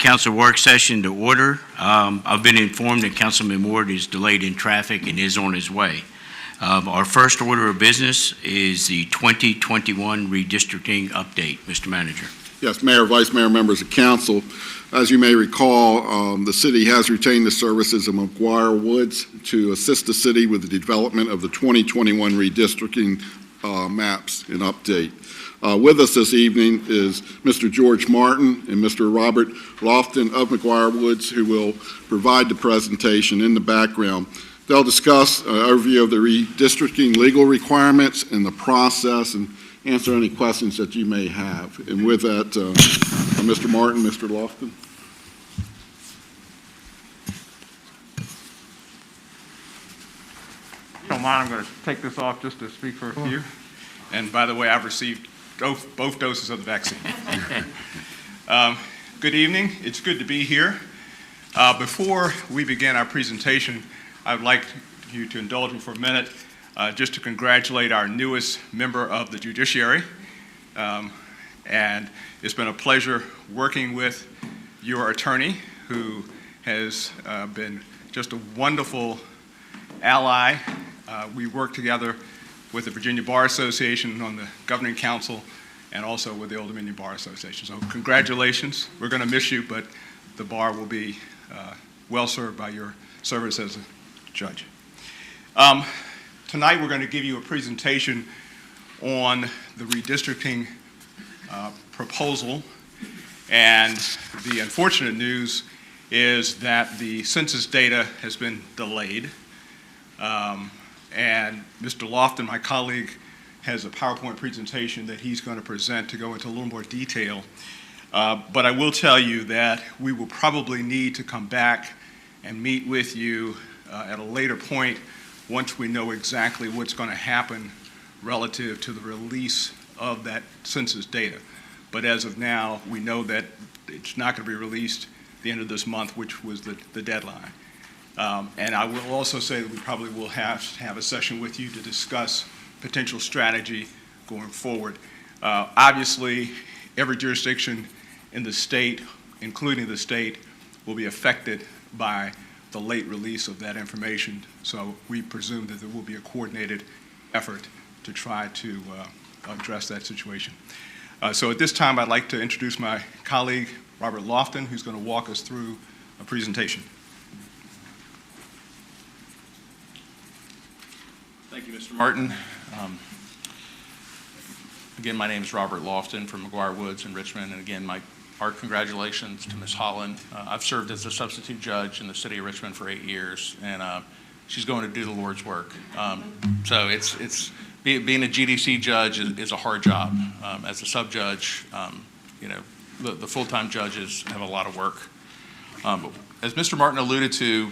Council work session to order. I've been informed that Councilman Ward is delayed in traffic and is on his way. Our first order of business is the 2021 redistricting update. Mr. Manager. Yes, Mayor, Vice Mayor, members of council. As you may recall, the city has retained the services of McGuire Woods to assist the city with the development of the 2021 redistricting maps and update. With us this evening is Mr. George Martin and Mr. Robert Lofton of McGuire Woods, who will provide the presentation in the background. They'll discuss an overview of the redistricting legal requirements and the process and answer any questions that you may have. And with that, Mr. Martin, Mr. Lofton. If you don't mind, I'm going to take this off just to speak for a few. And by the way, I've received both doses of the vaccine. Good evening. It's good to be here. Before we begin our presentation, I'd like you to indulge me for a minute just to congratulate our newest member of the judiciary. And it's been a pleasure working with your attorney, who has been just a wonderful ally. We work together with the Virginia Bar Association on the governing council and also with the Old Dominion Bar Association. So congratulations. We're going to miss you, but the bar will be well served by your service as a judge. Tonight we're going to give you a presentation on the redistricting proposal, and the unfortunate news is that the census data has been delayed. And Mr. Lofton, my colleague, has a PowerPoint presentation that he's going to present to go into a little more detail. But I will tell you that we will probably need to come back and meet with you at a later point once we know exactly what's going to happen relative to the release of that census data. But as of now, we know that it's not going to be released at the end of this month, which was the deadline. And I will also say that we probably will have to have a session with you to discuss potential strategy going forward. Obviously, every jurisdiction in the state, including the state, will be affected by the late release of that information. So we presume that there will be a coordinated effort to try to address that situation. So at this time, I'd like to introduce my colleague, Robert Lofton, who's going to walk us through a presentation. Thank you, Mr. Martin. Again, my name is Robert Lofton from McGuire Woods in Richmond, and again, our congratulations to Ms. Holland. I've served as a substitute judge in the city of Richmond for 8 years, and she's going to do the Lord's work. So being a GDC judge is a hard job. As a sub-judge, the full-time judges have a lot of work. But as Mr. Martin alluded to,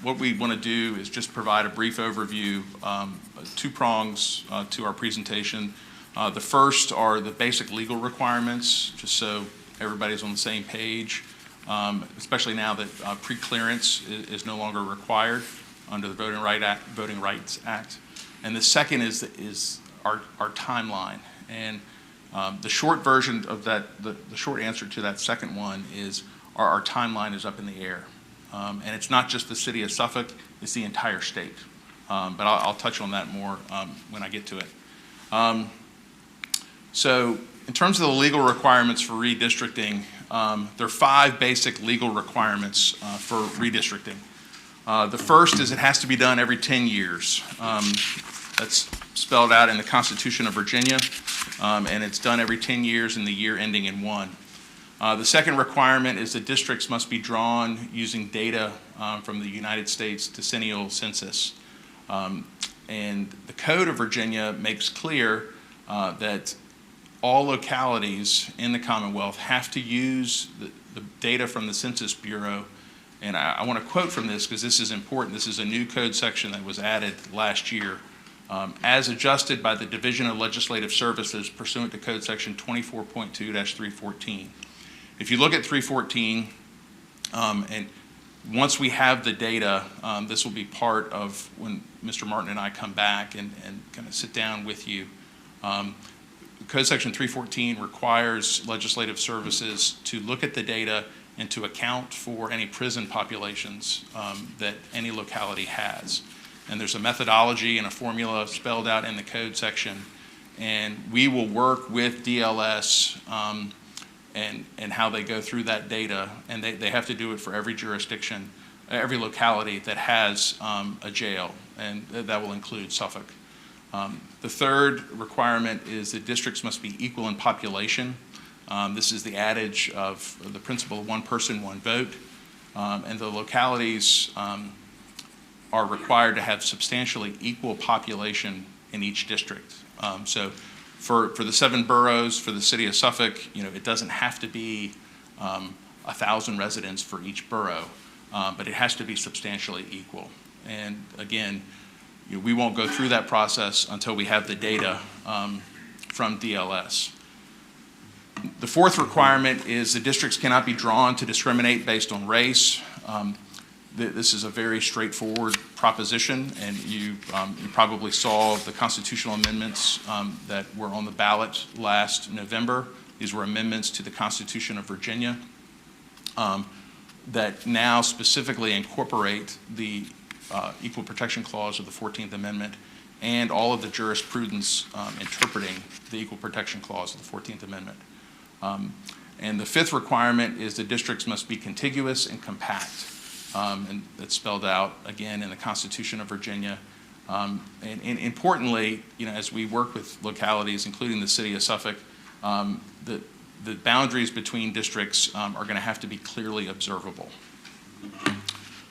what we want to do is just provide a brief overview, two prongs to our presentation. The first are the basic legal requirements, just so everybody's on the same page, especially now that pre-clearance is no longer required under the Voting Rights Act. And the second is our timeline. And the short version of that, the short answer to that second one is our timeline is up in the air. And it's not just the city of Suffolk, it's the entire state. But I'll touch on that more when I get to it. So in terms of the legal requirements for redistricting, there are 5 basic legal requirements for redistricting. The first is it has to be done every 10 years. That's spelled out in the Constitution of Virginia, and it's done every 10 years in the year ending in 1. The second requirement is the districts must be drawn using data from the United States Decennial Census. And the Code of Virginia makes clear that all localities in the Commonwealth have to use the data from the Census Bureau. And I want to quote from this because this is important. This is a new code section that was added last year. As adjusted by the Division of Legislative Services pursuant to Code Section 24.2-314. If you look at 314, and once we have the data, this will be part of when Mr. Martin and I come back and kind of sit down with you. Code Section 314 requires legislative services to look at the data and to account for any prison populations that any locality has. And there's a methodology and a formula spelled out in the code section. And we will work with DLS and how they go through that data. And they have to do it for every jurisdiction, every locality that has a jail, and that will include Suffolk. The third requirement is that districts must be equal in population. This is the adage of the principle of one person, one vote. And the localities are required to have substantially equal population in each district. So for the 7 boroughs, for the city of Suffolk, it doesn't have to be 1,000 residents for each borough, but it has to be substantially equal. And again, we won't go through that process until we have the data from DLS. The fourth requirement is the districts cannot be drawn to discriminate based on race. This is a very straightforward proposition, and you probably saw the constitutional amendments that were on the ballot last November. These were amendments to the Constitution of Virginia that now specifically incorporate the Equal Protection Clause of the 14th Amendment and all of the jurisprudence interpreting the Equal Protection Clause of the 14th Amendment. And the fifth requirement is the districts must be contiguous and compact. And that's spelled out again in the Constitution of Virginia. And importantly, as we work with localities, including the city of Suffolk, the boundaries between districts are going to have to be clearly observable.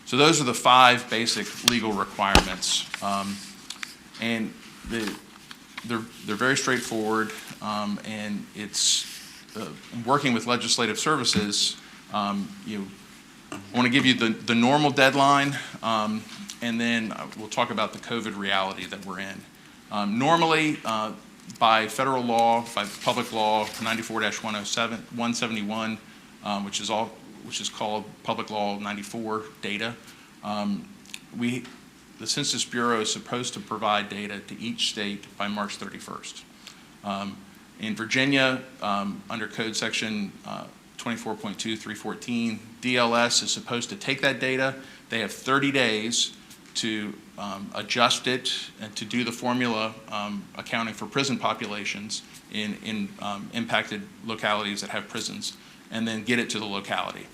So those are the 5 basic legal requirements. And they're very straightforward, and it's working with legislative services. I want to give you the normal deadline, and then we'll talk about the COVID reality that we're in. Normally, by federal law, by public law 94-171, which is called Public Law 94 data, the Census Bureau is supposed to provide data to each state by March 31st. In Virginia, under Code Section 24.2314, DLS is supposed to take that data. They have 30 days to adjust it and to do the formula accounting for prison populations in impacted localities that have prisons, and then get it to the locality.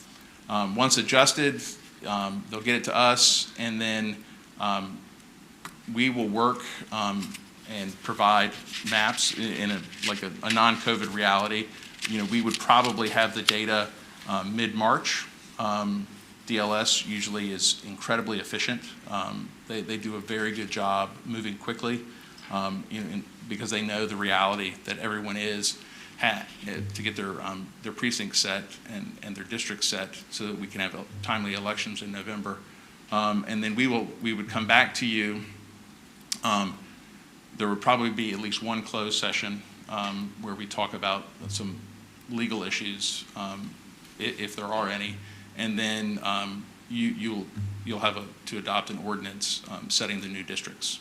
Once adjusted, they'll get it to us, and then we will work and provide maps in a non-COVID reality. We would probably have the data mid-March. DLS usually is incredibly efficient. They do a very good job moving quickly, because they know the reality that everyone is to get their precincts set and their districts set so that we can have timely elections in November. And then we would come back to you. There would probably be at least one closed session where we talk about some legal issues, if there are any, and then you'll have to adopt an ordinance setting the new districts.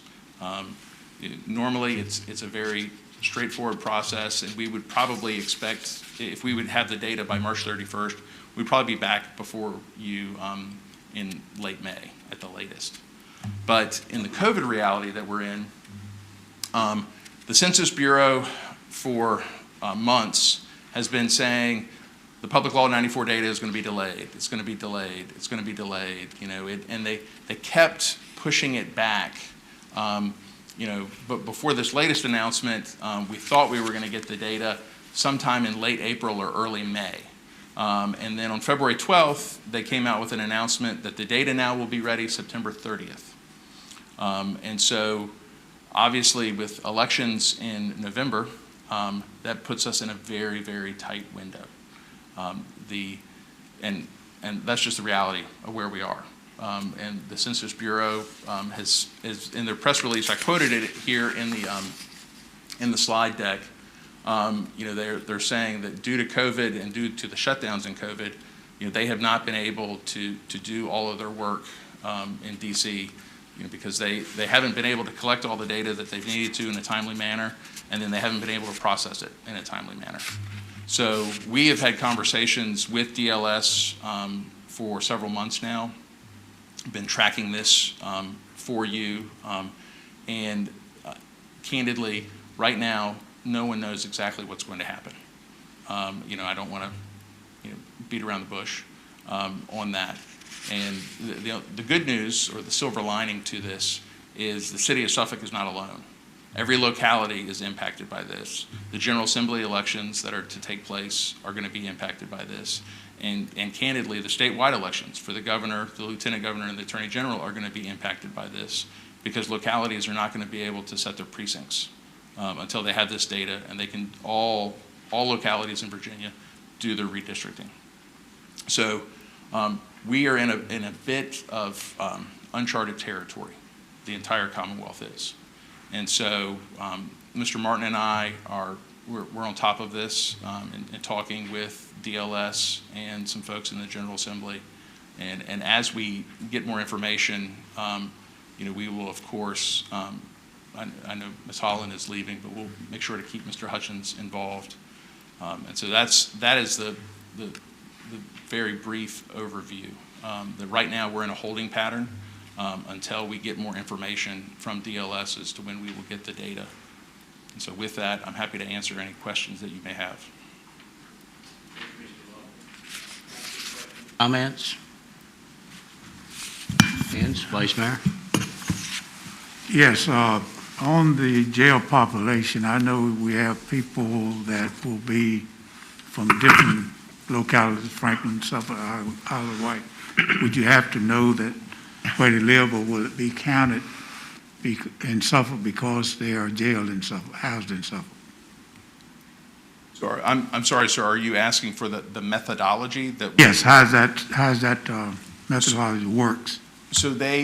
Normally, it's a very straightforward process, and we would probably expect, if we would have the data by March 31st, we'd probably be back before you in late May at the latest. But in the COVID reality that we're in, the Census Bureau for months has been saying the Public Law 94 data is going to be delayed. It's going to be delayed. It's going to be delayed. And they kept pushing it back. But before this latest announcement, we thought we were going to get the data sometime in late April or early May. And then on February 12th, they came out with an announcement that the data now will be ready September 30th. And so obviously with elections in November, that puts us in a very, very tight window. And that's just the reality of where we are. And the Census Bureau has in their press release, I quoted it here in the slide deck. They're saying that due to COVID and due to the shutdowns in COVID, they have not been able to do all of their work in DC, because they haven't been able to collect all the data that they've needed to in a timely manner, and then they haven't been able to process it in a timely manner. So we have had conversations with DLS for several months now, been tracking this for you, and candidly, right now, no one knows exactly what's going to happen. I don't want to beat around the bush on that. And the good news, or the silver lining to this, is the city of Suffolk is not alone. Every locality is impacted by this. The General Assembly elections that are to take place are going to be impacted by this. And candidly, the statewide elections for the governor, the lieutenant governor, and the attorney general are going to be impacted by this, because localities are not going to be able to set their precincts until they have this data, and they can, all localities in Virginia, do their redistricting. So we are in a bit of uncharted territory. The entire Commonwealth is. And so Mr. Martin and I we're on top of this and talking with DLS and some folks in the General Assembly. And as we get more information, we will, of course, I know Ms. Holland is leaving, but we'll make sure to keep Mr. Hutchins involved. And so that is the very brief overview. That right now we're in a holding pattern until we get more information from DLS as to when we will get the data. And so with that, I'm happy to answer any questions that you may have. Comments? Hands, Vice Mayor? Yes, on the jail population, I know we have people that will be from different localities, Franklin, Suffolk, Isle of Wight. Would you have to know that where they live, or will it be counted in Suffolk because they are jailed in Suffolk, housed in Suffolk? Sorry, I'm sorry, sir. Are you asking for the methodology that? Yes, how's that methodology works? So the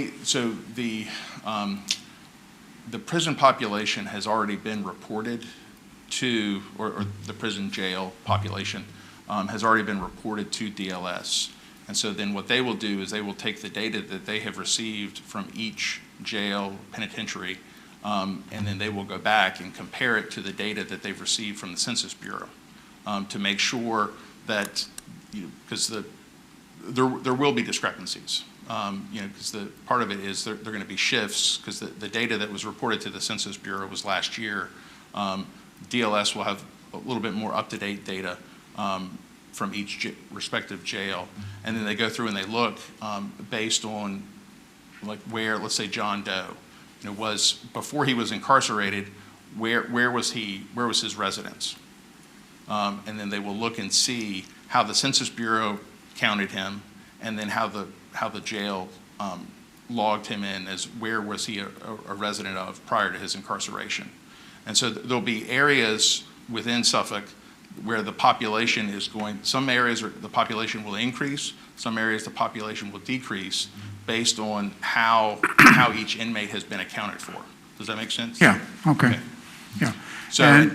prison population has already been reported to, or the prison jail population has already been reported to DLS. And so then what they will do is they will take the data that they have received from each jail penitentiary, and then they will go back and compare it to the data that they've received from the Census Bureau to make sure that, because there will be discrepancies. Because the part of it is they're going to be shifts, because the data that was reported to the Census Bureau was last year. DLS will have a little bit more up-to-date data from each respective jail, and then they go through and they look based on, like, where, let's say, John Doe, was before he was incarcerated. Where was his residence? And then they will look and see how the Census Bureau counted him, and then how the jail logged him in as where was he a resident of prior to his incarceration. And so there'll be areas within Suffolk where the population is going, some areas the population will increase, some areas the population will decrease based on how each inmate has been accounted for. Does that make sense? Yeah, okay. Yeah. So,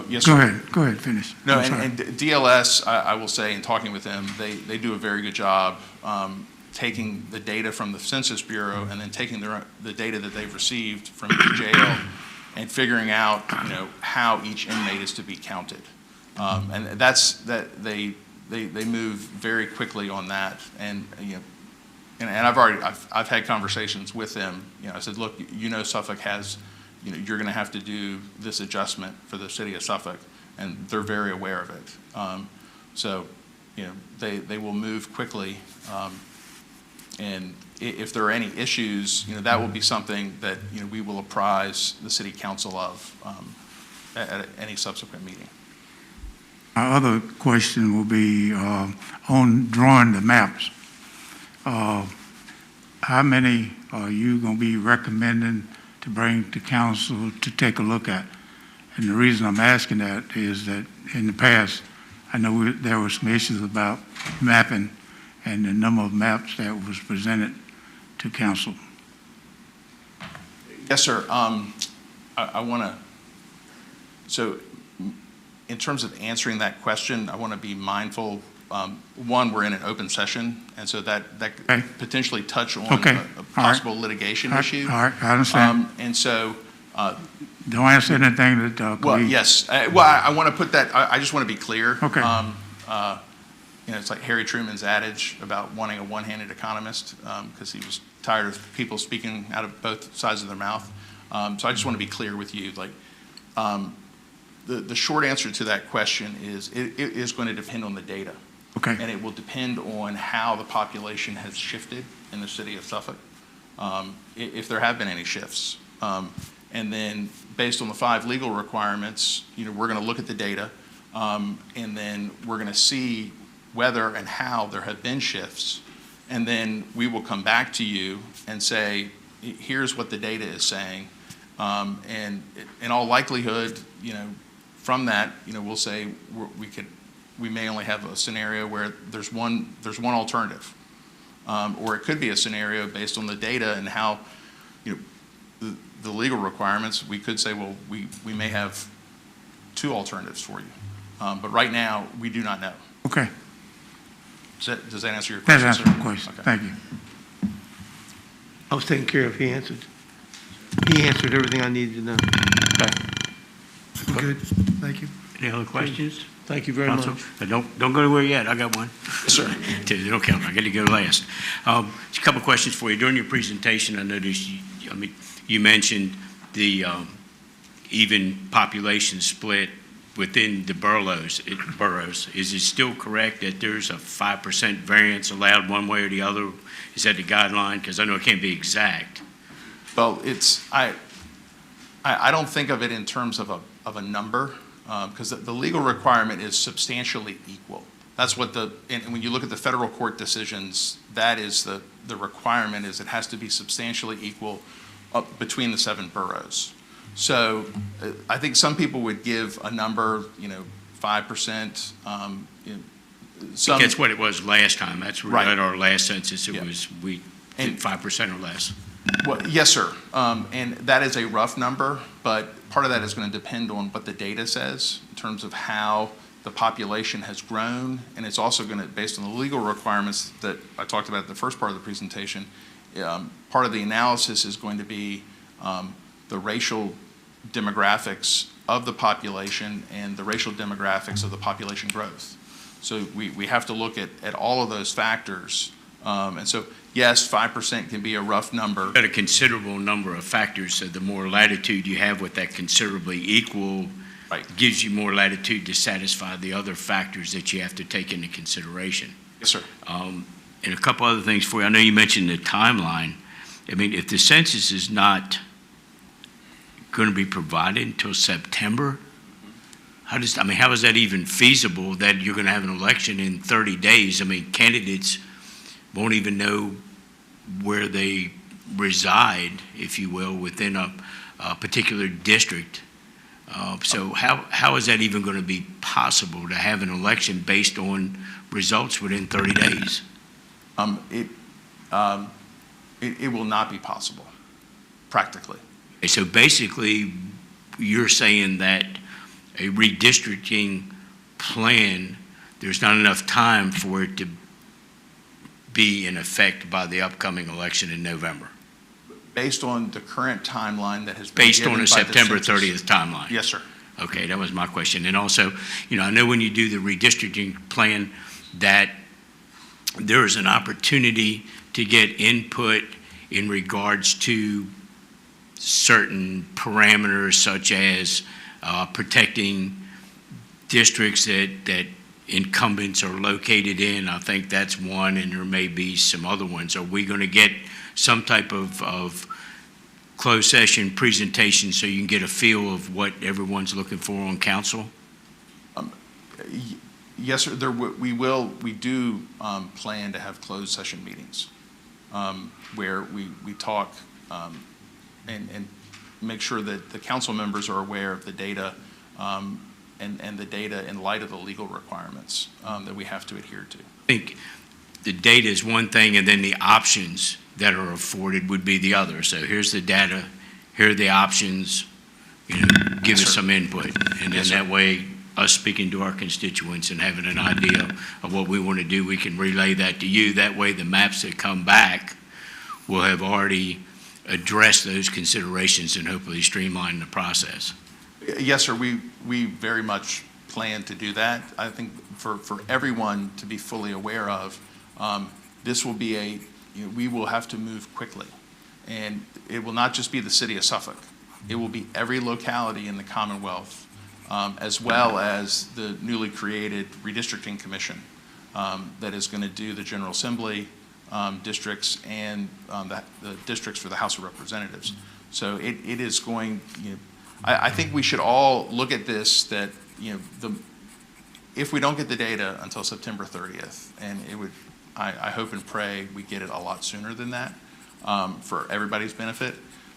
yes, sir. Go ahead, finish. No, and DLS, I will say, in talking with them, they do a very good job taking the data from the Census Bureau and then taking the data that they've received from each jail and figuring out, how each inmate is to be counted. And they move very quickly on that. And and I've had conversations with them. I said, look, Suffolk has, you're going to have to do this adjustment for the city of Suffolk, and they're very aware of it. So, they will move quickly. And if there are any issues, that will be something that we will apprise the city council of at any subsequent meeting. My other question will be on drawing the maps. How many are you going to be recommending to bring to council to take a look at? And the reason I'm asking that is that in the past, I know there were some issues about mapping and the number of maps that was presented to council. Yes, sir. I want to, so in terms of answering that question, I want to be mindful. One, we're in an open session, and so that Okay. potentially touch on Okay. a possible litigation issue. All right, I understand. And so Don't answer anything that, Well, we- yes. I want to put that, I just want to be clear. Okay. It's like Harry Truman's adage about wanting a one-handed economist, because he was tired of people speaking out of both sides of their mouth. So I just want to be clear with you, like, the short answer to that question is, it is going to depend on the data. okay, And it will depend on how the population has shifted in the city of Suffolk, if there have been any shifts. And then, based on the 5 legal requirements, we're going to look at the data, and then we're going to see whether and how there have been shifts. And then we will come back to you and say, here's what the data is saying. And in all likelihood, from that, we'll say we may only have a scenario where there's one alternative. Or it could be a scenario based on the data and how, the legal requirements. We could say, well, we may have 2 alternatives for you. But right now, we do not know. okay. Does that answer your That question, answers sir? the question. Okay. Thank you. I was taken care of. He answered. He answered everything I needed to know. Good, thank you. Any other questions? Thank you very Council? much. Don't go anywhere yet, I got one. Yes, sir. They don't count, I got to go last. Just a couple of questions for you. During your presentation, I noticed, you mentioned the even population split within the boroughs. Is it still correct that there's a 5% variance allowed one way or the other? Is that the guideline? Because I know it can't be exact. Well, I don't think of it in terms of a number, because the legal requirement is substantially equal. That's what and when you look at the federal court decisions, that is the requirement, is it has to be substantially equal between the 7 boroughs. So I think some people would give a number, 5%. I think that's what it was last time. That's Right. at our last census. Yeah. We And- did 5% or less. Well, yes, sir. And that is a rough number, but part of that is going to depend on what the data says in terms of how the population has grown. And it's also going to, based on the legal requirements that I talked about at the first part of the presentation, part of the analysis is going to be the racial demographics of the population and the racial demographics of the population growth. So we have to look at all of those factors. And so, yes, 5% can be a rough number. Got a considerable number of factors, so the more latitude you have with that considerably equal, Right. gives you more latitude to satisfy the other factors that you have to take into consideration. Yes, sir. And a couple other things for you. I know you mentioned the timeline. I mean, if the census is not going to be provided until September, how is that even feasible that you're going to have an election in 30 days? I mean, candidates won't even know where they reside, if you will, within a particular district. So how is that even going to be possible to have an election based on results within 30 days? It will not be possible, practically. Okay, so basically, you're saying that a redistricting plan, there's not enough time for it to be in effect by the upcoming election in November, Based on the current timeline that has been based given on by a the September census. 30th timeline? Yes, sir. Okay, that was my question. And also, I know when you do the redistricting plan that there is an opportunity to get input in regards to certain parameters such as protecting districts that incumbents are located in. I think that's one, and there may be some other ones. Are we going to get some type of closed session presentation so you can get a feel of what everyone's looking for on council? Yes, sir. We do plan to have closed session meetings where we talk and make sure that the council members are aware of the data and the data in light of the legal requirements that we have to adhere to. I think the data is one thing, and then the options that are afforded would be the other. So here's the data, here are the options, give Yes, us sir. some input. And then Yes, sir. that way, us speaking to our constituents and having an idea of what we want to do, we can relay that to you. That way, the maps that come back will have already address those considerations and hopefully streamline the process. Yes, sir, we very much plan to do that. I think for everyone to be fully aware of, this will be we will have to move quickly. And it will not just be the city of Suffolk. It will be every locality in the Commonwealth, as well as the newly created Redistricting Commission that is going to do the General Assembly districts and the districts for the House of Representatives. So it is going, I think we should all look at this that, if we don't get the data until September 30th, and I hope and pray we get it a lot sooner than that for everybody's benefit.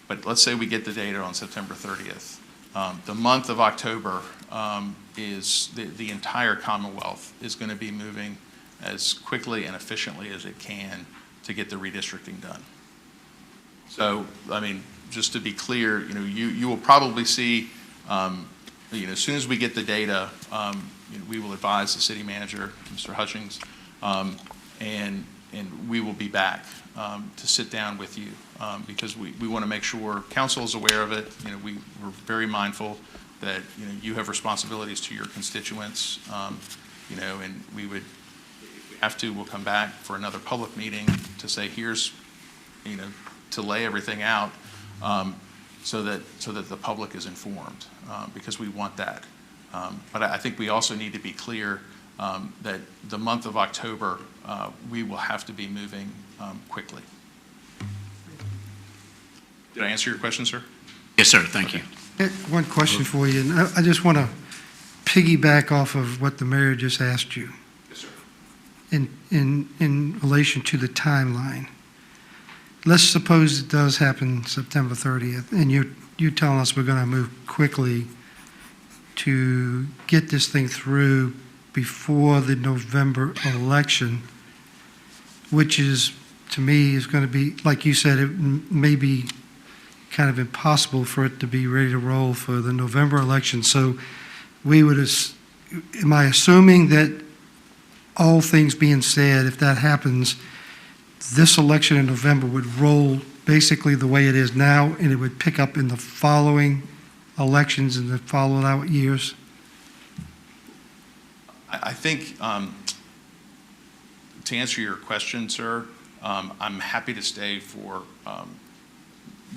But let's say we get the data on September 30th. The month of October is the entire Commonwealth is going to be moving as quickly and efficiently as it can to get the redistricting done. So, I mean, just to be clear, you will probably see, as soon as we get the data, we will advise the city manager, Mr. Hutchings, and we will be back to sit down with you because we want to make sure council is aware of it. We're very mindful that you have responsibilities to your constituents, and we would, if we have to, we'll come back for another public meeting to say here's, to lay everything out so that the public is informed because we want that. But I think we also need to be clear that the month of October, we will have to be moving quickly. Did I answer your question, sir? Yes, sir. Thank you. One question for you, and I just want to piggyback off of what the mayor just asked you Yes, sir. in relation to the timeline. Let's suppose it does happen September 30th, and you're telling us we're going to move quickly to get this thing through before the November election, which is, to me, is going to be, like you said, it may be kind of impossible for it to be ready to roll for the November election. So we would, am I assuming that all things being said, if that happens, this election in November would roll basically the way it is now, and it would pick up in the following elections in the following out years? I think, to answer your question, sir, I'm happy to stay for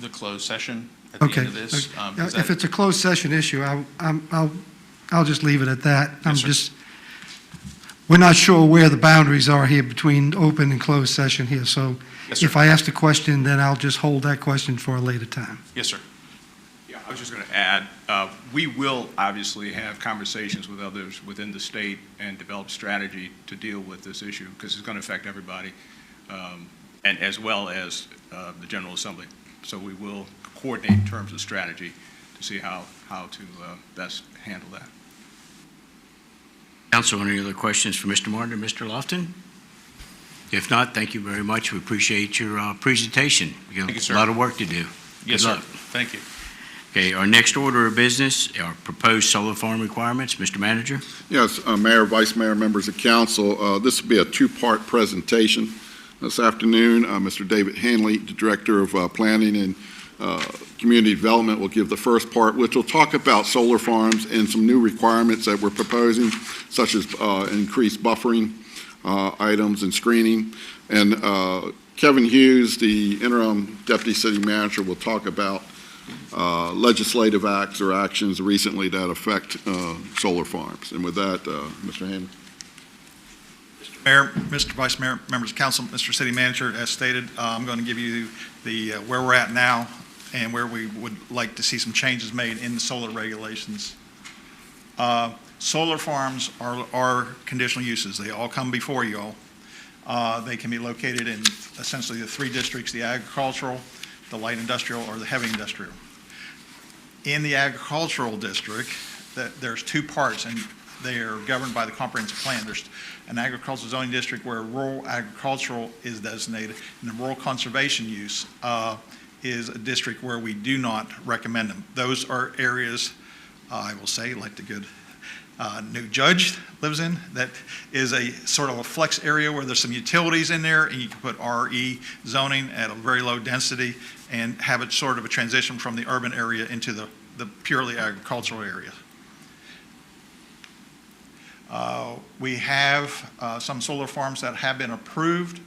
the closed session at the Okay. end of this. If it's a closed session issue, I'll just leave it at that. Yes, sir. We're not sure where the boundaries are here between open and closed session here. So Yes, sir. if I ask a question, then I'll just hold that question for a later time. Yes, sir. Yeah, I was just going to add, we will obviously have conversations with others within the state and develop strategy to deal with this issue because it's going to affect everybody, and as well as the General Assembly. So we will coordinate in terms of strategy to see how to best handle that. Council, any other questions for Mr. Martin or Mr. Lofton? If not, thank you very much. We appreciate your presentation. You Thank you, have sir. a lot of work to do. Yes, Good sir. luck. Thank you. Okay, our next order of business are proposed solar farm requirements. Mr. Manager? Yes, Mayor, Vice Mayor, members of council, this will be a two-part presentation. This afternoon, Mr. David Hanley, the Director of Planning and Community Development, will give the first part, which will talk about solar farms and some new requirements that we're proposing, such as increased buffering items and screening. And Kevin Hughes, the interim Deputy City Manager, will talk about legislative acts or actions recently that affect solar farms. And with that, Mr. Hanley. Mayor, Mr. Vice Mayor, members of council, Mr. City Manager, as stated, I'm going to give you the where we're at now and where we would like to see some changes made in the solar regulations. Solar farms are conditional uses. They all come before you all. They can be located in essentially the three districts: the agricultural, the light industrial, or the heavy industrial. In the agricultural district, there's two parts, and they are governed by the comprehensive plan. There's an agricultural zoning district where rural agricultural is designated, and the rural conservation use is a district where we do not recommend them. Those are areas, I will say, like the good new judge lives in. That is a sort of a flex area where there's some utilities in there, and you can put RE zoning at a very low density and have it sort of a transition from the urban area into the purely agricultural area. We have some solar farms that have been approved.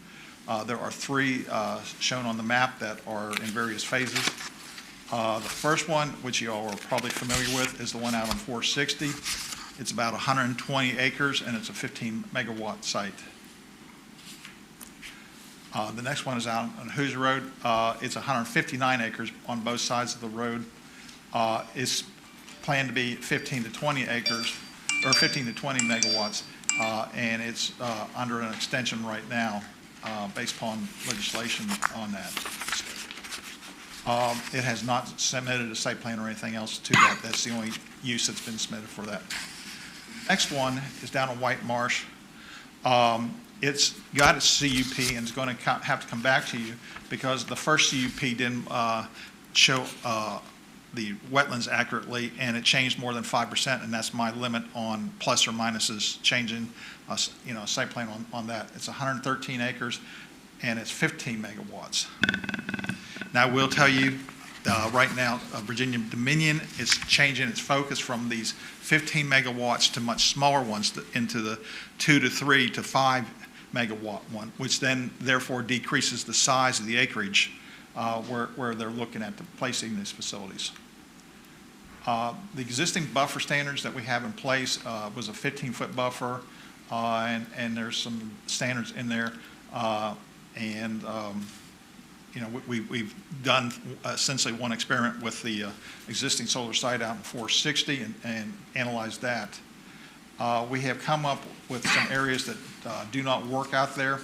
There are 3 shown on the map that are in various phases. The first one, which you all are probably familiar with, is the one out on 460. It's about 120 acres, and it's a 15 megawatt site. The next one is out on Hoosier Road. It's 159 acres on both sides of the road. It's planned to be 15 to 20 acres, or 15 to 20 megawatts, and it's under an extension right now based upon legislation on that. It has not submitted a site plan or anything else to that. That's the only use that's been submitted for that. Next one is down on White Marsh. It's got its CUP and it's going to have to come back to you because the first CUP didn't show the wetlands accurately, and it changed more than 5%, and that's my limit on plus or minuses changing, a site plan on that. It's 113 acres, and it's 15 megawatts. Now, I will tell you, right now, Virginia Dominion is changing its focus from these 15 megawatts to much smaller ones into the 2 to 3 to 5 megawatt one, which then therefore decreases the size of the acreage where they're looking at placing these facilities. The existing buffer standards that we have in place was a 15-foot buffer, and there's some standards in there, we've done essentially one experiment with the existing solar site out in 460 and analyzed that. We have come up with some areas that do not work out there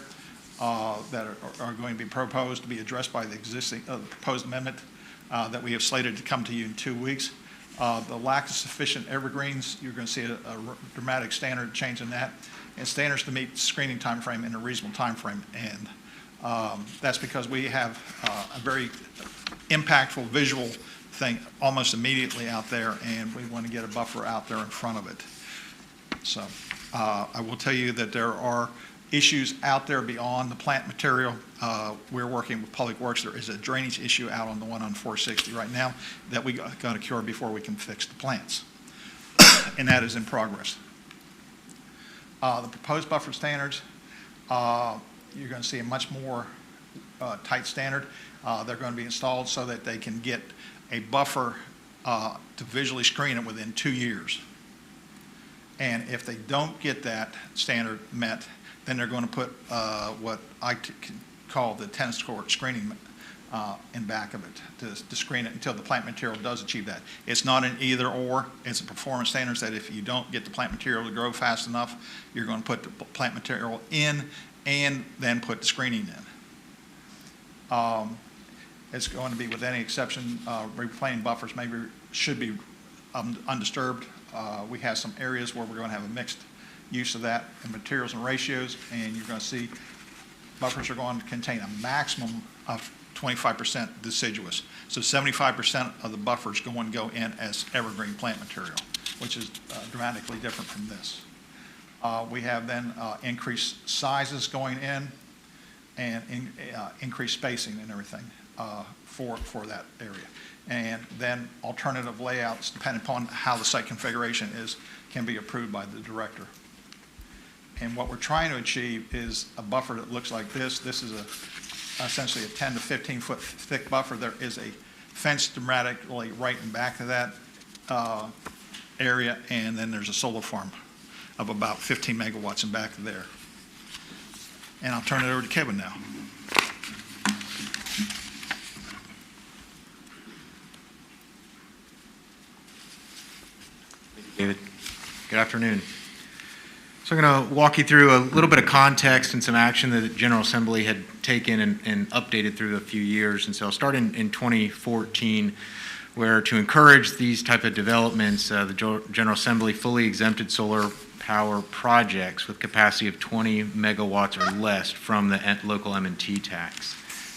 that are going to be proposed to be addressed by the existing proposed amendment that we have slated to come to you in 2 weeks. The lack of sufficient evergreens, you're going to see a dramatic standard change in that, and standards to meet screening time frame in a reasonable time frame. And that's because we have a very impactful visual thing almost immediately out there, and we want to get a buffer out there in front of it. So I will tell you that there are issues out there beyond the plant material. We're working with Public Works. There is a drainage issue out on the one on 460 right now that we got to cure before we can fix the plants, and that is in progress. The proposed buffer standards, you're going to see a much more tight standard. They're going to be installed so that they can get a buffer to visually screen it within 2 years. And if they don't get that standard met, then they're going to put what I call the tennis court screening in back of it to screen it until the plant material does achieve that. It's not an either or. It's a performance standards that if you don't get the plant material to grow fast enough, you're going to put the plant material in and then put the screening in. It's going to be, with any exception, replanting buffers should be undisturbed. We have some areas where we're going to have a mixed use of that in materials and ratios, and you're going to see buffers are going to contain a maximum of 25% deciduous. So 75% of the buffers go in as evergreen plant material, which is dramatically different from this. We have then increased sizes going in and increased spacing and everything for that area. And then alternative layouts, depending upon how the site configuration is, can be approved by the director. And what we're trying to achieve is a buffer that looks like this. This is essentially a 10 to 15 foot thick buffer. There is a fence dramatically right in back of that area, and then there's a solar farm of about 15 megawatts in back of there. And I'll turn it over to Kevin now. David. Good afternoon. So I'm going to walk you through a little bit of context and some action that the General Assembly had taken and updated through a few years. And so I'll start in 2014, where to encourage these type of developments, the General Assembly fully exempted solar power projects with capacity of 20 megawatts or less from the local M&T tax.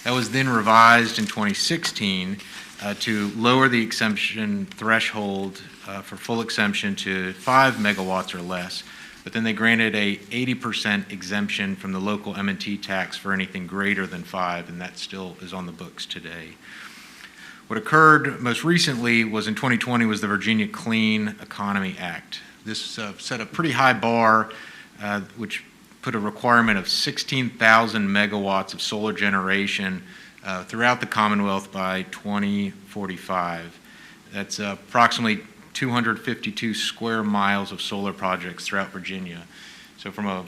That was then revised in 2016 to lower the exemption threshold for full exemption to 5 megawatts or less, but then they granted a 80% exemption from the local M&T tax for anything greater than 5, and that still is on the books today. What occurred most recently was in 2020 was the Virginia Clean Economy Act. This set a pretty high bar, which put a requirement of 16,000 megawatts of solar generation throughout the Commonwealth by 2045. That's approximately 252 square miles of solar projects throughout Virginia. So from a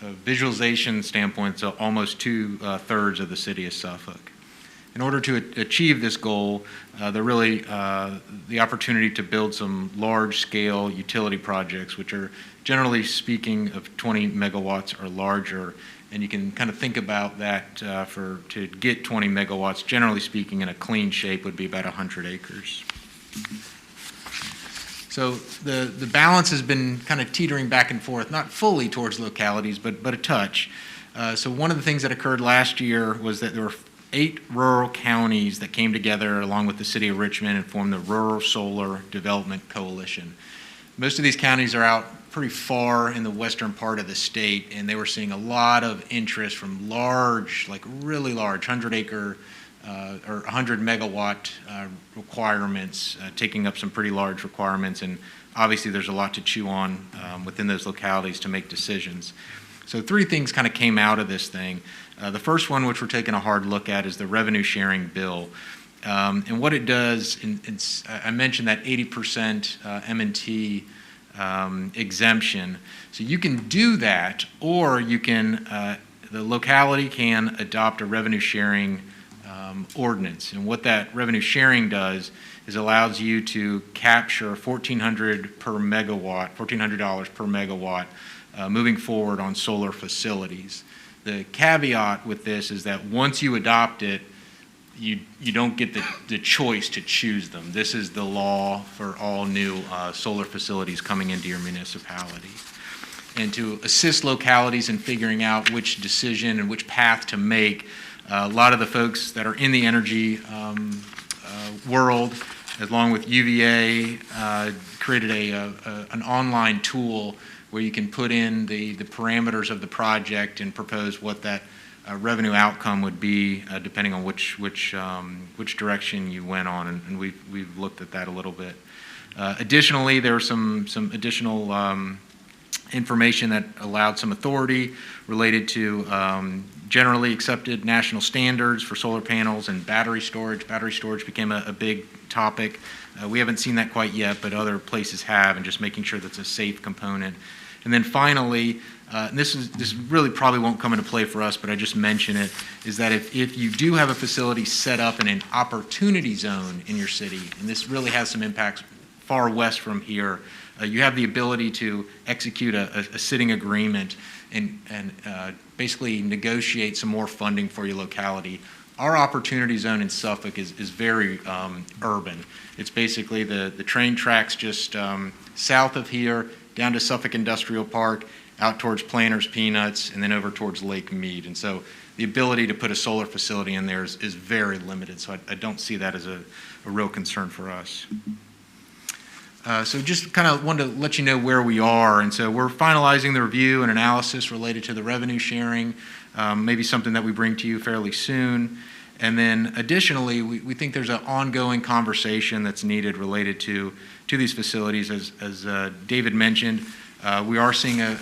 visualization standpoint, it's almost two-thirds of the city of Suffolk. In order to achieve this goal, the opportunity to build some large-scale utility projects, which are generally speaking of 20 megawatts or larger, and you can kind of think about that to get 20 megawatts, generally speaking, in a clean shape would be about 100 acres. So the balance has been kind of teetering back and forth, not fully towards localities, but a touch. So one of the things that occurred last year was that there were 8 rural counties that came together along with the city of Richmond and formed the Rural Solar Development Coalition. Most of these counties are out pretty far in the western part of the state, and they were seeing a lot of interest from large, like really large, 100-acre or 100 megawatt requirements, taking up some pretty large requirements, and obviously there's a lot to chew on within those localities to make decisions. So 3 things kind of came out of this thing. The first one, which we're taking a hard look at, is the revenue sharing bill. And what it does, I mentioned that 80% M&T exemption. So you can do that, or you can, the locality can adopt a revenue sharing ordinance. And what that revenue sharing does is allows you to capture $1,400 per megawatt, $1,400 per megawatt moving forward on solar facilities. The caveat with this is that once you adopt it, you don't get the choice to choose them. This is the law for all new solar facilities coming into your municipality. And to assist localities in figuring out which decision and which path to make, a lot of the folks that are in the energy world, along with UVA, created an online tool where you can put in the parameters of the project and propose what that revenue outcome would be, depending on which direction you went on, and we've looked at that a little bit. Additionally, there was some additional information that allowed some authority related to generally accepted national standards for solar panels and battery storage. Battery storage became a big topic. We haven't seen that quite yet, but other places have, and just making sure that's a safe component. And then finally, and this really probably won't come into play for us, but I just mention it, is that if you do have a facility set up in an opportunity zone in your city, and this really has some impacts far west from here, you have the ability to execute a sitting agreement and basically negotiate some more funding for your locality. Our opportunity zone in Suffolk is very urban. It's basically the train tracks just south of here, down to Suffolk Industrial Park, out towards Planters Peanuts, and then over towards Lake Mead. And so the ability to put a solar facility in there is very limited, so I don't see that as a real concern for us. So just kind of wanted to let you know where we are. And so we're finalizing the review and analysis related to the revenue sharing, maybe something that we bring to you fairly soon. And then additionally, we think there's an ongoing conversation that's needed related to these facilities. As David mentioned, we are seeing an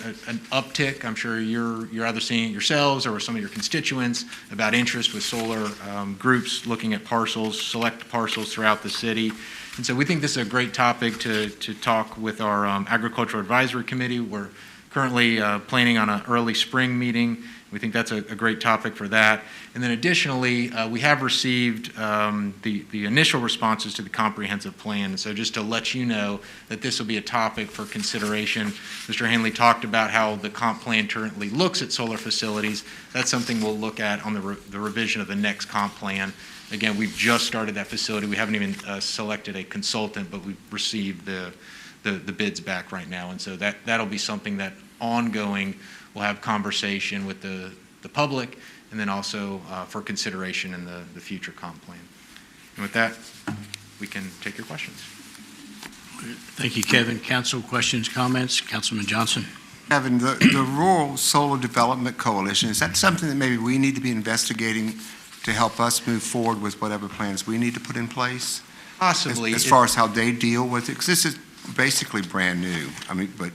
uptick. I'm sure you're either seeing it yourselves or some of your constituents about interest with solar groups looking at parcels, select parcels throughout the city. And so we think this is a great topic to talk with our Agricultural Advisory Committee. We're currently planning on an early spring meeting. We think that's a great topic for that. And then additionally, we have received the initial responses to the comprehensive plan. So just to let you know that this will be a topic for consideration. Mr. Hanley talked about how the comp plan currently looks at solar facilities. That's something we'll look at on the revision of the next comp plan. Again, we've just started that facility. We haven't even selected a consultant, but we've received the bids back right now. And so that'll be something that ongoing we'll have conversation with the public and then also for consideration in the future comp plan. And with that, we can take your questions. Thank you, Kevin. Council, questions, comments? Councilman Johnson? Kevin, the Rural Solar Development Coalition, is that something that maybe we need to be investigating to help us move forward with whatever plans we need to put in place? Possibly. As far as how they deal with it, because this is basically brand new. I mean, but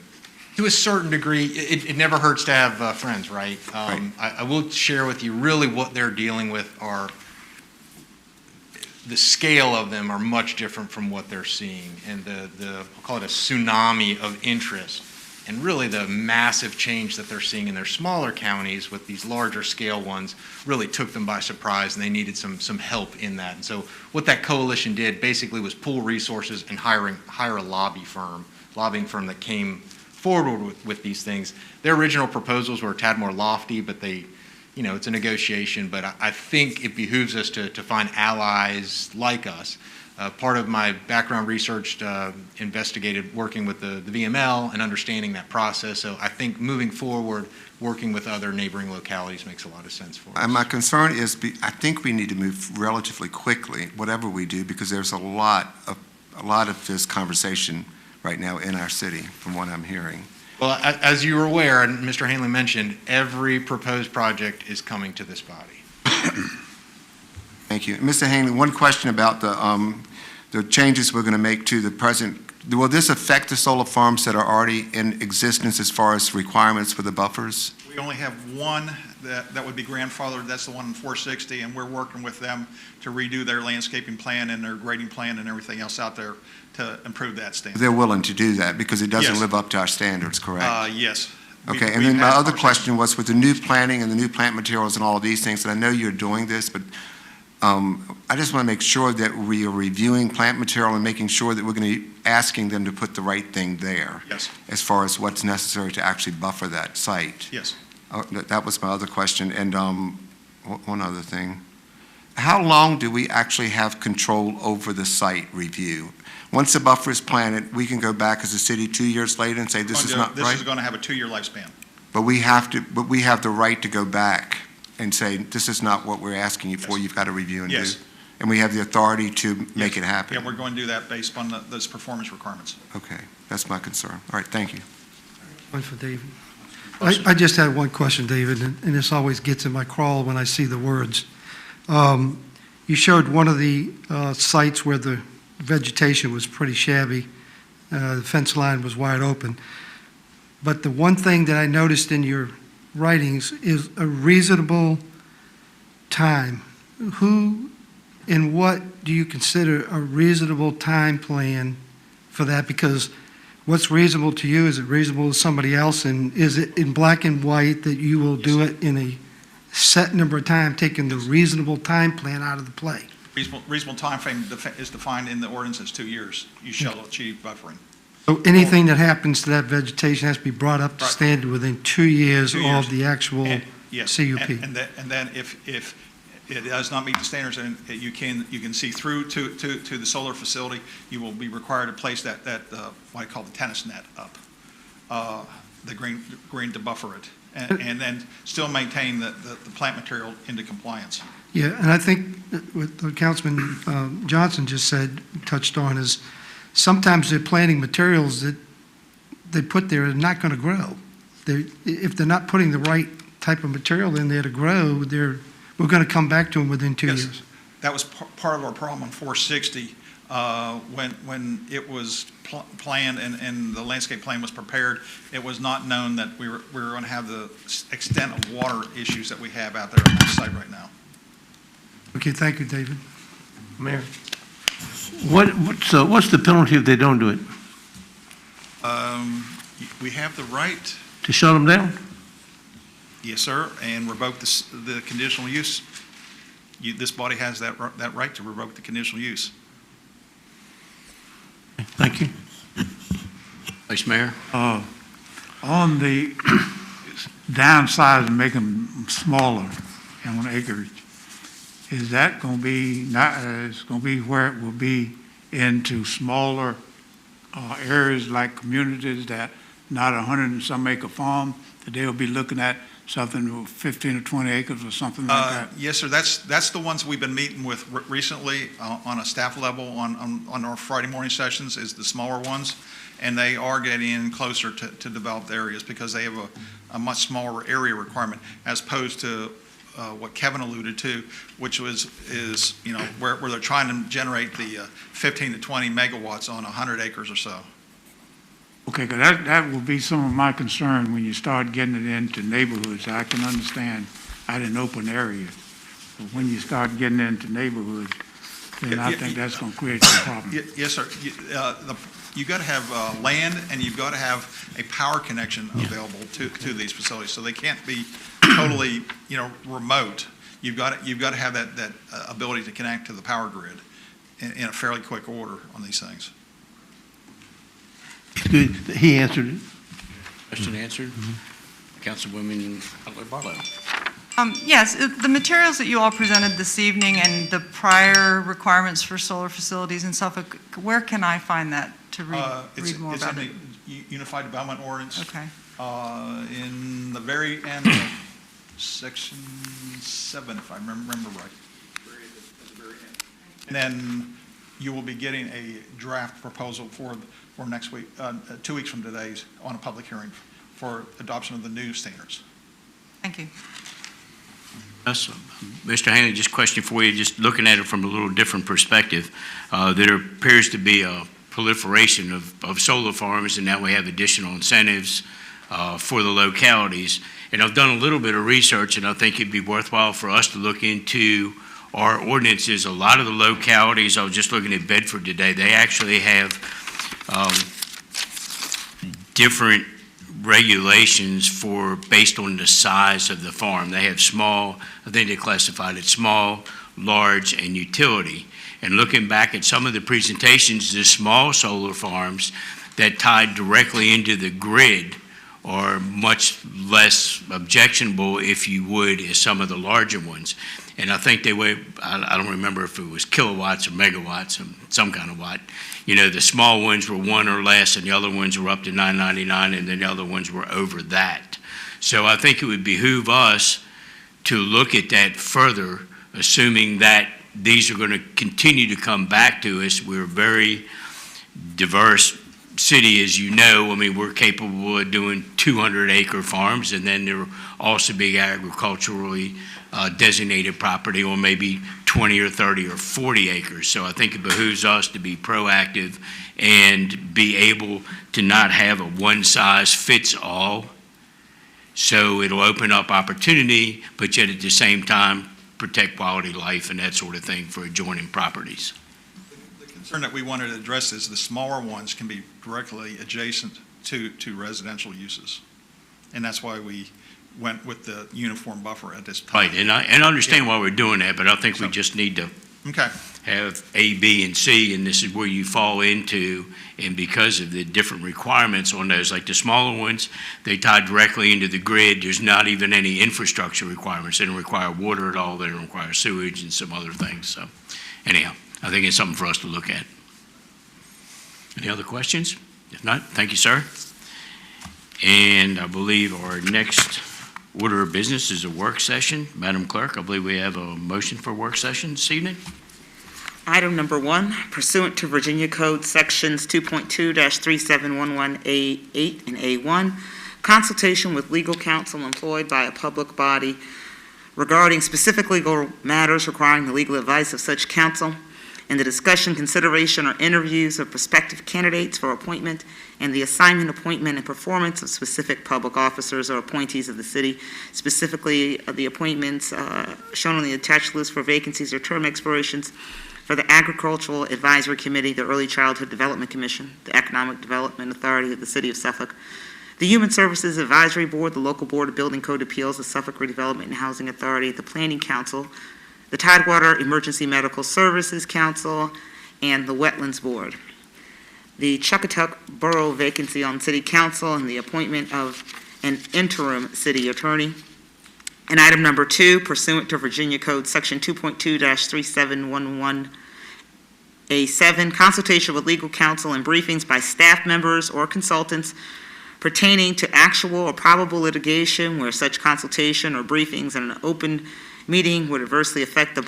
To a certain degree, it never hurts to have friends, right? Right. I will share with you really what they're dealing with are, the scale of them are much different from what they're seeing. And I'll call it a tsunami of interest. And really the massive change that they're seeing in their smaller counties with these larger scale ones really took them by surprise, and they needed some help in that. And so what that coalition did basically was pool resources and hire a lobbying firm that came forward with these things. Their original proposals were a tad more lofty, but it's a negotiation. But I think it behooves us to find allies like us. Part of my background research investigated working with the VML and understanding that process. So I think moving forward, working with other neighboring localities makes a lot of sense for us. and my concern is, I think we need to move relatively quickly, whatever we do, because there's a lot of this conversation right now in our city, from what I'm hearing. Well, as you were aware, and Mr. Hanley mentioned, every proposed project is coming to this body. Thank you. Mr. Hanley, one question about the changes we're going to make to the present. Will this affect the solar farms that are already in existence as far as requirements for the buffers? We only have one that would be grandfathered. That's the one in 460, and we're working with them to redo their landscaping plan and their grading plan and everything else out there to improve that standard. They're willing to do that because it doesn't Yes. live up to our standards, correct? Yes. Okay, and We've then my had other conversations. question was with the new planting and the new plant materials and all of these things, and I know you're doing this, but I just want to make sure that we are reviewing plant material and making sure that we're going to be asking them to put the right thing there Yes, as far as what's necessary to actually buffer that site. yes. That was my other question. And one other thing. How long do we actually have control over the site review? Once the buffer is planted, we can go back as a city 2 years later and say, this is not This right? is going to have a 2-year lifespan. But we have the right to go back and say, this is not what we're asking you for, Yes. you've got to review and do. Yes. And we have the authority to make it happen. Yeah, we're going to do that based on those performance requirements. Okay, that's my concern. All right, thank you. One for David. I just had one question, David, and this always gets in my crawl when I see the words. You showed one of the sites where the vegetation was pretty shabby. The fence line was wide open. But the one thing that I noticed in your writings is a reasonable time. Who and what do you consider a reasonable time plan for that? Because what's reasonable to you, is it reasonable to somebody else? And is it in black and white that you will do it in a set number of time, taking the reasonable time plan out of the play? Reasonable timeframe is defined in the ordinance as 2 years. You shall achieve buffering. So anything that happens to that vegetation has to be brought up to Right. standard within 2 years 2 years. of the actual And- Yes. CUP. And then if it does not meet the standards and you can see through to the solar facility, you will be required to place that what I call the tennis net up, the green to buffer it, and then still maintain the plant material into compliance. Yeah, and I think what Councilman Johnson just said, touched on, is sometimes they're planting materials that they put there are not going to grow. If they're not putting the right type of material in there to grow, we're going to come back to them within 2 Yes. years. That was part of our problem on 460, when it was planned and the landscape plan was prepared. It was not known that we were going to have the extent of water issues that we have out there on the site right now. Okay, thank you, David. Mayor, what's the penalty if they don't do it? We have the right, To shut them down? yes, sir, and revoke the conditional use. This body has that right to revoke the conditional use. Thank you. Vice Mayor? On the downsize and making them smaller and on acreage, is that going to be it's going to be where it will be into smaller areas like communities that not 100 and some acre farm, that they'll be looking at something with 15 or 20 acres or something like that? Yes, sir. That's the ones we've been meeting with recently on a staff level on our Friday morning sessions is the smaller ones. And they are getting in closer to developed areas because they have a much smaller area requirement as opposed to what Kevin alluded to, which is where they're trying to generate the 15 to 20 megawatts on 100 acres or so. Okay, because that will be some of my concern when you start getting it into neighborhoods. I can understand out in open areas, but when you start getting into neighborhoods, then I think that's going to create some problems. Yes, sir. You've got to have land and you've got to have a power connection available to these facilities. So they can't be totally, remote. You've got to have that ability to connect to the power grid in a fairly quick order on these things. Good. He answered it. Question answered? Councilwoman Barlow. Yes, the materials that you all presented this evening and the prior requirements for solar facilities in Suffolk, where can I find that to read more about it? It's in the Unified Development Ordinance. Okay. In the very end of section 7, if I remember right. At the very end. And then you will be getting a draft proposal for next week, 2 weeks from today's, on a public hearing for adoption of the new standards. Thank you. Yes, Mr. Hanley, just a question for you, just looking at it from a little different perspective. There appears to be a proliferation of solar farms, and now we have additional incentives for the localities. And I've done a little bit of research, and I think it'd be worthwhile for us to look into our ordinances. A lot of the localities, I was just looking at Bedford today, they actually have different regulations based on the size of the farm. They have small, I think they classified it small, large, and utility. And looking back at some of the presentations, the small solar farms that tied directly into the grid are much less objectionable, if you would, as some of the larger ones. And I think they were, I don't remember if it was kilowatts or megawatts, some kind of watt. The small ones were 1 or less, and the other ones were up to 999, and then the other ones were over that. So I think it would behoove us to look at that further, assuming that these are going to continue to come back to us. We're a very diverse city, as you know. I mean, we're capable of doing 200-acre farms, and then there will also be agriculturally designated property on maybe 20 or 30 or 40 acres. So I think it behooves us to be proactive and be able to not have a one-size-fits-all. So it'll open up opportunity, but yet at the same time, protect quality of life and that sort of thing for adjoining properties. The concern that we wanted to address is the smaller ones can be directly adjacent to residential uses. And that's why we went with the uniform buffer at this time. Right, and I understand why we're doing that, but I think we just need to Okay. have A, B, and C, and this is where you fall into, and because of the different requirements on those, like the smaller ones, they tie directly into the grid. There's not even any infrastructure requirements. They don't require water at all. They don't require sewage and some other things. So anyhow, I think it's something for us to look at. Any other questions? If not, thank you, sir. And I believe our next order of business is a work session. Madam Clerk, I believe we have a motion for work session this evening. Item number 1, pursuant to Virginia Code Sections 2.2-3711A8 and A1, consultation with legal counsel employed by a public body regarding specific legal matters requiring the legal advice of such counsel, and the discussion, consideration, or interviews of prospective candidates for appointment, and the assignment, appointment, and performance of specific public officers or appointees of the city, specifically the appointments shown on the attached list for vacancies or term expirations for the Agricultural Advisory Committee, the Early Childhood Development Commission, the Economic Development Authority of the City of Suffolk, the Human Services Advisory Board, the Local Board of Building Code Appeals, the Suffolk Redevelopment and Housing Authority, the Planning Council, the Tidewater Emergency Medical Services Council, and the Wetlands Board. The Chuckatuck Borough vacancy on City Council and the appointment of an interim city attorney. And item number 2, pursuant to Virginia Code Section 2.2-3711A7, consultation with legal counsel and briefings by staff members or consultants pertaining to actual or probable litigation where such consultation or briefings in an open meeting would adversely affect the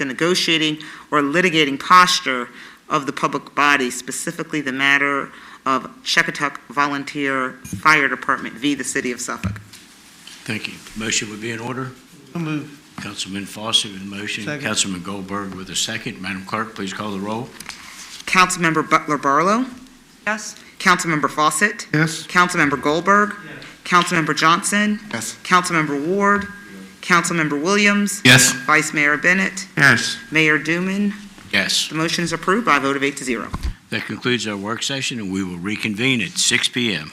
negotiating or litigating posture of the public body, specifically the matter of Checkatuck Volunteer Fire Department v. the City of Suffolk. Thank you. Motion would be in order. So moved. Councilman Foster with the motion. Second. Councilman Goldberg with a second. Madam Clerk, please call the roll. Councilmember Butler Barlow. Yes? Councilmember Fawcett. Yes? Councilmember Goldberg. Councilmember Johnson. Yes. Councilmember Ward. Councilmember Williams. Yes. Vice Mayor Bennett. Yes. Mayor Duman. Yes. The motion is approved by a vote of 8 to 0. That concludes our work session, and we will reconvene at 6 PM.